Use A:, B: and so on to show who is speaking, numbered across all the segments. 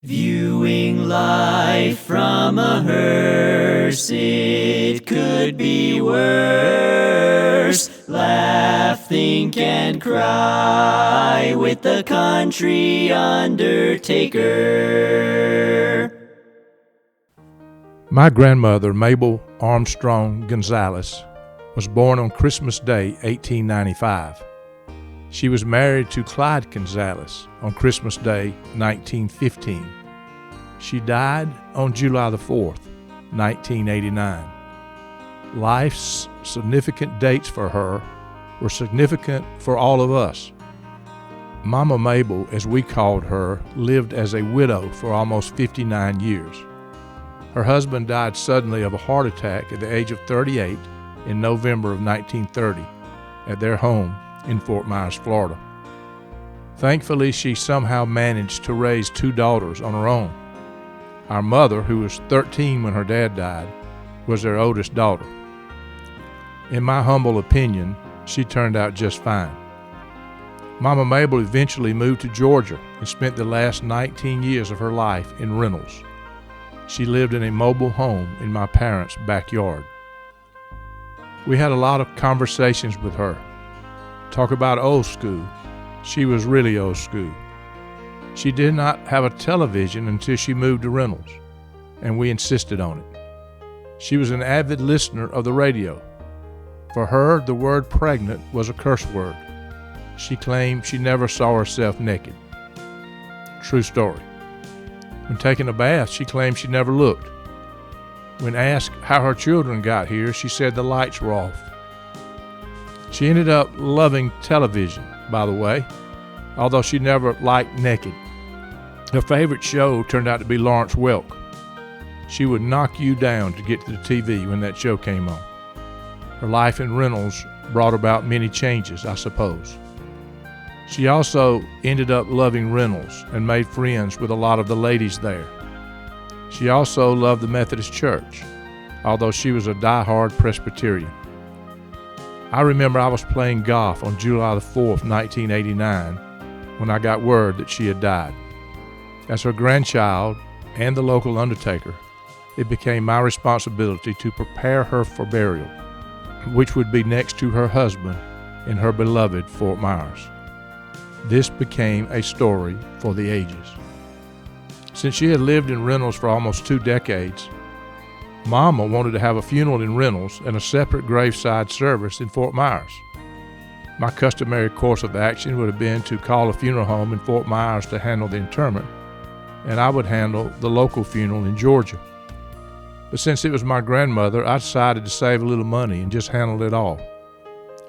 A: Viewing life from a hearse, it could be worse. Laugh, think, and cry with the country undertaker.
B: My grandmother, Mabel Armstrong Gonzalez, was born on Christmas Day, 1895. She was married to Clyde Gonzalez on Christmas Day, 1915. She died on July the 4th, 1989. Life's significant dates for her were significant for all of us. Mama Mabel, as we called her, lived as a widow for almost 59 years. Her husband died suddenly of a heart attack at the age of 38 in November of 1930 at their home in Fort Myers, Florida. Thankfully, she somehow managed to raise 2 daughters on her own. Our mother, who was 13 when her dad died, was their oldest daughter. In my humble opinion, she turned out just fine. Mama Mabel eventually moved to Georgia and spent the last 19 years of her life in Reynolds. She lived in a mobile home in my parents' backyard. We had a lot of conversations with her. Talk about old school. She was really old school. She did not have a television until she moved to Reynolds, and we insisted on it. She was an avid listener of the radio. For her, the word pregnant was a curse word. She claimed she never saw herself naked. True story. When taking a bath, she claimed she never looked. When asked how her children got here, she said the lights were off. She ended up loving television, by the way, although she never liked naked. Her favorite show turned out to be Lawrence Welk. She would knock you down to get to the TV when that show came on. Her life in Reynolds brought about many changes, I suppose. She also ended up loving Reynolds and made friends with a lot of the ladies there. She also loved the Methodist Church, although she was a die-hard Presbyterian. I remember I was playing golf on July the 4th, 1989, when I got word that she had died. As her grandchild and the local undertaker, it became my responsibility to prepare her for burial, which would be next to her husband in her beloved Fort Myers. This became a story for the ages. Since she had lived in Reynolds for almost 2 decades, Mama wanted to have a funeral in Reynolds and a separate graveside service in Fort Myers. My customary course of action would have been to call a funeral home in Fort Myers to handle the interment, and I would handle the local funeral in Georgia. But since it was my grandmother, I decided to save a little money and just handle it all.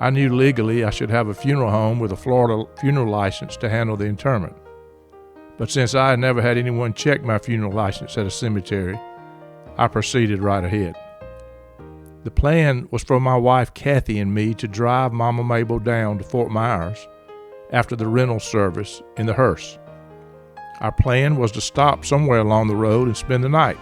B: I knew legally I should have a funeral home with a Florida funeral license to handle the interment. But since I had never had anyone check my funeral license at a cemetery, I proceeded right ahead. The plan was for my wife Kathy and me to drive Mama Mabel down to Fort Myers after the Reynolds service in the hearse. Our plan was to stop somewhere along the road and spend the night.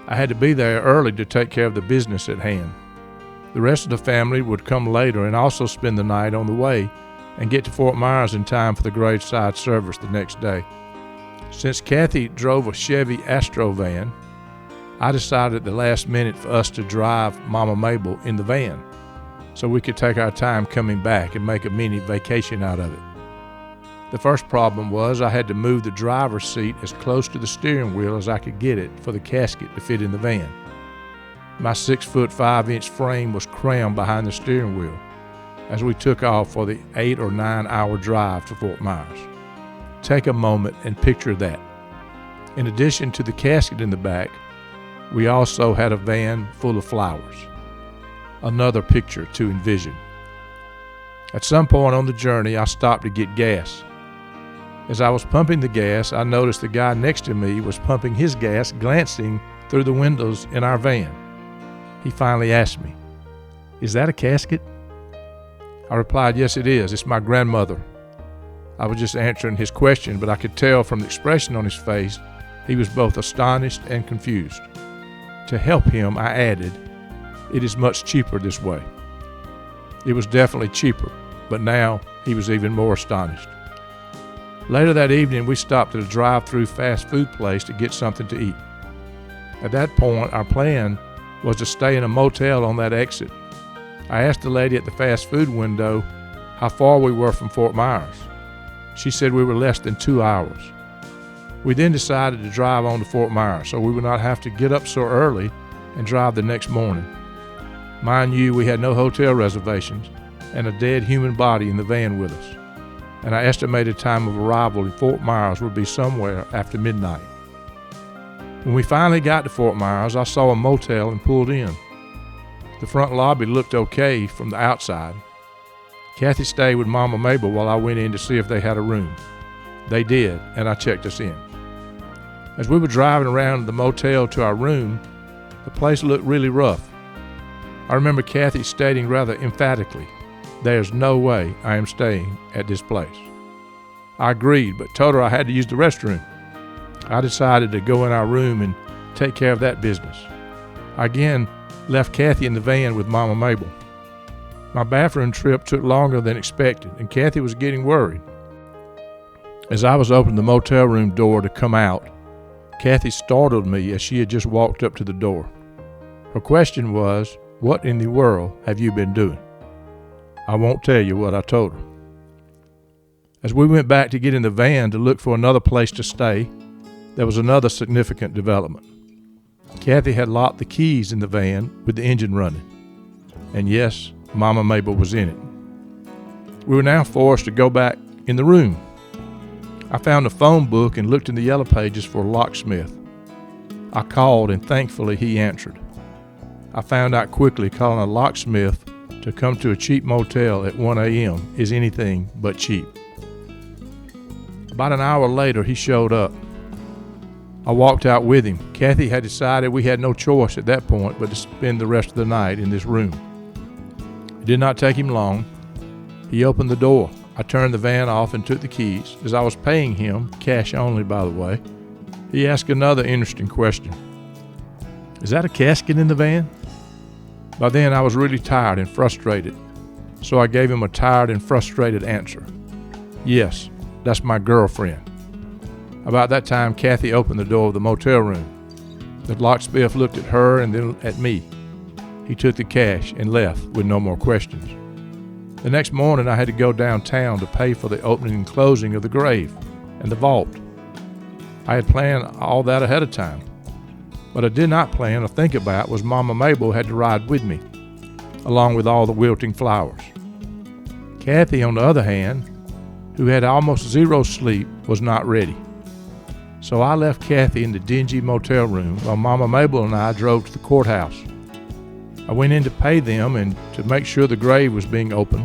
B: I had to be there early to take care of the business at hand. The rest of the family would come later and also spend the night on the way and get to Fort Myers in time for the graveside service the next day. Since Kathy drove a Chevy Astro van, I decided at the last minute for us to drive Mama Mabel in the van so we could take our time coming back and make a mini vacation out of it. The first problem was I had to move the driver's seat as close to the steering wheel as I could get it for the casket to fit in the van. My 6'5" frame was crammed behind the steering wheel as we took off for the 8 or 9 hour drive to Fort Myers. Take a moment and picture that. In addition to the casket in the back, we also had a van full of flowers. Another picture to envision. At some point on the journey, I stopped to get gas. As I was pumping the gas, I noticed the guy next to me was pumping his gas, glancing through the windows in our van. He finally asked me, "Is that a casket?" I replied, "Yes, it is. It's my grandmother." I was just answering his question, but I could tell from the expression on his face he was both astonished and confused. To help him, I added, "It is much cheaper this way." It was definitely cheaper, but now he was even more astonished. Later that evening, we stopped at a drive-through fast food place to get something to eat. At that point, our plan was to stay in a motel on that exit. I asked the lady at the fast food window how far we were from Fort Myers. She said we were less than 2 hours. We then decided to drive on to Fort Myers so we would not have to get up so early and drive the next morning. Mind you, we had no hotel reservations and a dead human body in the van with us, and our estimated time of arrival in Fort Myers would be somewhere after midnight. When we finally got to Fort Myers, I saw a motel and pulled in. The front lobby looked okay from the outside. Kathy stayed with Mama Mabel while I went in to see if they had a room. They did, and I checked us in. As we were driving around the motel to our room, the place looked really rough. I remember Kathy stating rather emphatically, "There's no way I am staying at this place." I agreed, but told her I had to use the restroom. I decided to go in our room and take care of that business. I again left Kathy in the van with Mama Mabel. My bathroom trip took longer than expected, and Kathy was getting worried. As I was opening the motel room door to come out, Kathy startled me as she had just walked up to the door. Her question was, "What in the world have you been doing?" I won't tell you what I told her. As we went back to get in the van to look for another place to stay, there was another significant development. Kathy had locked the keys in the van with the engine running. And yes, Mama Mabel was in it. We were now forced to go back in the room. I found a phone book and looked in the yellow pages for a locksmith. I called and thankfully he answered. I found out quickly calling a locksmith to come to a cheap motel at 1 a.m. is anything but cheap. About an hour later, he showed up. I walked out with him. Kathy had decided we had no choice at that point but to spend the rest of the night in this room. It did not take him long. He opened the door. I turned the van off and took the keys. As I was paying him, cash only by the way, he asked another interesting question. "Is that a casket in the van?" By then I was really tired and frustrated, so I gave him a tired and frustrated answer. "Yes, that's my girlfriend." About that time, Kathy opened the door of the motel room. The locksmith looked at her and then at me. He took the cash and left with no more questions. The next morning, I had to go downtown to pay for the opening and closing of the grave and the vault. I had planned all that ahead of time. What I did not plan or think about was Mama Mabel had to ride with me, along with all the wilting flowers. Kathy, on the other hand, who had almost zero sleep, was not ready. So I left Kathy in the dingy motel room while Mama Mabel and I drove to the courthouse. I went in to pay them and to make sure the grave was being opened.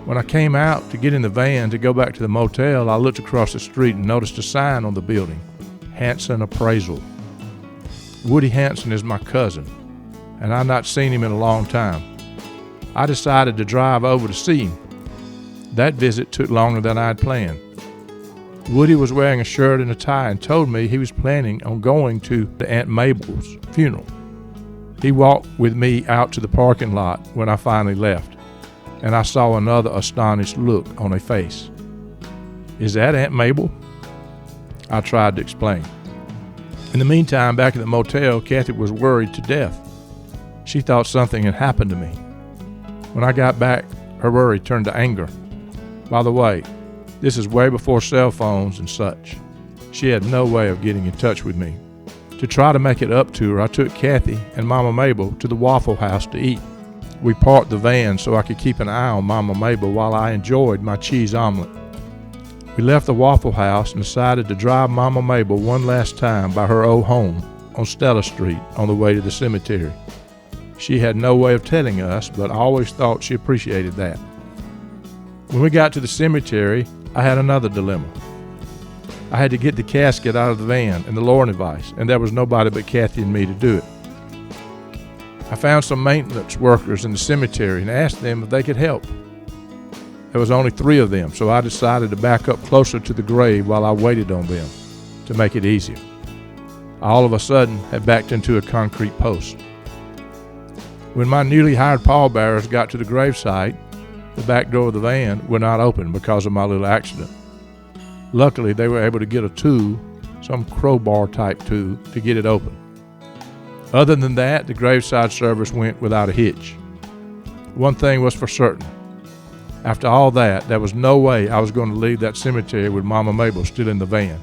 B: When I came out to get in the van to go back to the motel, I looked across the street and noticed a sign on the building, Hanson Appraisal. Woody Hanson is my cousin, and I've not seen him in a long time. I decided to drive over to see him. That visit took longer than I had planned. Woody was wearing a shirt and a tie and told me he was planning on going to the Aunt Mabel's funeral. He walked with me out to the parking lot when I finally left, and I saw another astonished look on her face. "Is that Aunt Mabel?" I tried to explain. In the meantime, back at the motel, Kathy was worried to death. She thought something had happened to me. When I got back, her worry turned to anger. By the way, this is way before cell phones and such. She had no way of getting in touch with me. To try to make it up to her, I took Kathy and Mama Mabel to the Waffle House to eat. We parked the van so I could keep an eye on Mama Mabel while I enjoyed my cheese omelet. We left the Waffle House and decided to drive Mama Mabel one last time by her old home on Stella Street on the way to the cemetery. She had no way of telling us, but I always thought she appreciated that. When we got to the cemetery, I had another dilemma. I had to get the casket out of the van and the lowering device, and there was nobody but Kathy and me to do it. I found some maintenance workers in the cemetery and asked them if they could help. There was only 3 of them, so I decided to back up closer to the grave while I waited on them to make it easier. I all of a sudden had backed into a concrete post. When my newly hired pallbearers got to the gravesite, the back door of the van would not open because of my little accident. Luckily, they were able to get a tool, some crowbar type tool, to get it open. Other than that, the graveside service went without a hitch. One thing was for certain. After all that, there was no way I was going to leave that cemetery with Mama Mabel still in the van,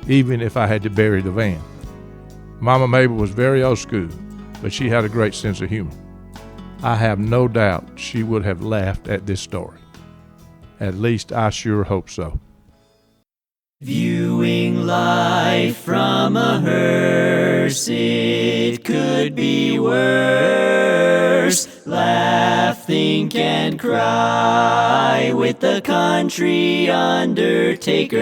B: even if I had to bury the van. Mama Mabel was very old school, but she had a great sense of humor. I have no doubt she would have laughed at this story. At least I sure hope so.
A: Viewing life from a hearse, it could be worse. Laugh, think, and cry with the country undertaker.